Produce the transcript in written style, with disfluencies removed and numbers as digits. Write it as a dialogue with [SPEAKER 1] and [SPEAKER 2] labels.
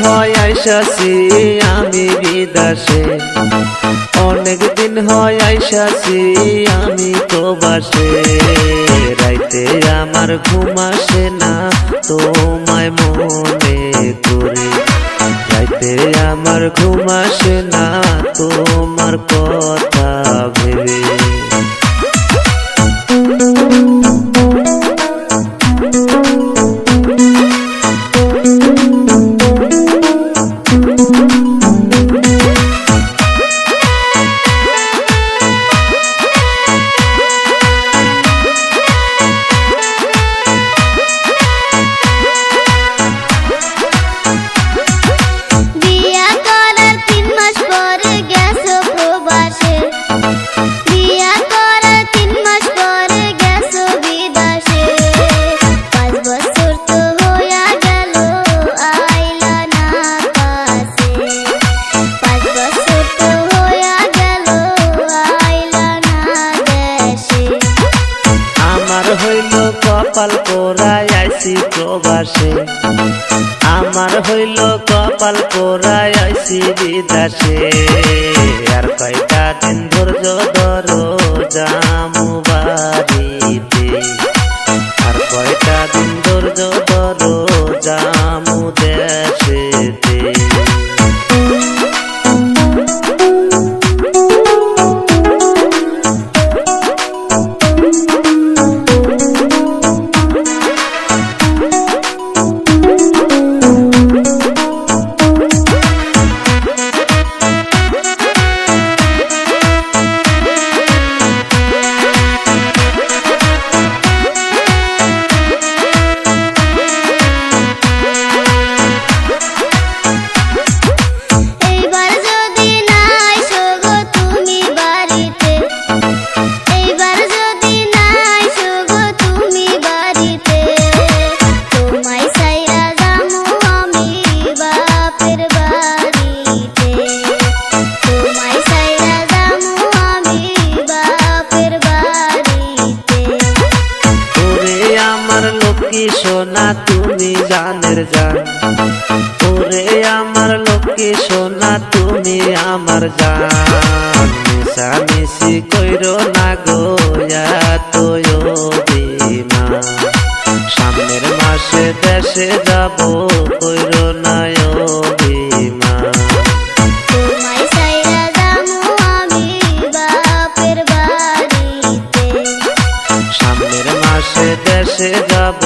[SPEAKER 1] হয় আইসাছি আমি বিদেশে, অনেক দিন হয় আইসাছি আমি প্রবাসে। রাইতে আমার ঘুম আসে না তোমায় মনে করে, রাইতে আমার ঘুম আসে না তোমার কথা ভেবে। কপাল পোড়ায় আইছি প্রবাসে, আমার হইল কপাল পোড়ায় আইছি বিদেশে। আর কয়টা দিন ধৈর্য ধরো যামু বাড়িতে, আর কয়টা দিন ধৈর্য ধরো যামু দেশেতে। সোনা তুমি জানের জান, ওরে আমার লক্ষ্মী সোনা তুমি আমার জান। মিশামিশি কইরো না গো এতো অভিমান, সামনের মাসে দেশে যাব কইরো না অভিমান।
[SPEAKER 2] তোমায় ছাইরা যামু আমি বাপের বাড়িতে,
[SPEAKER 1] সামনের মাসে দেশে যাব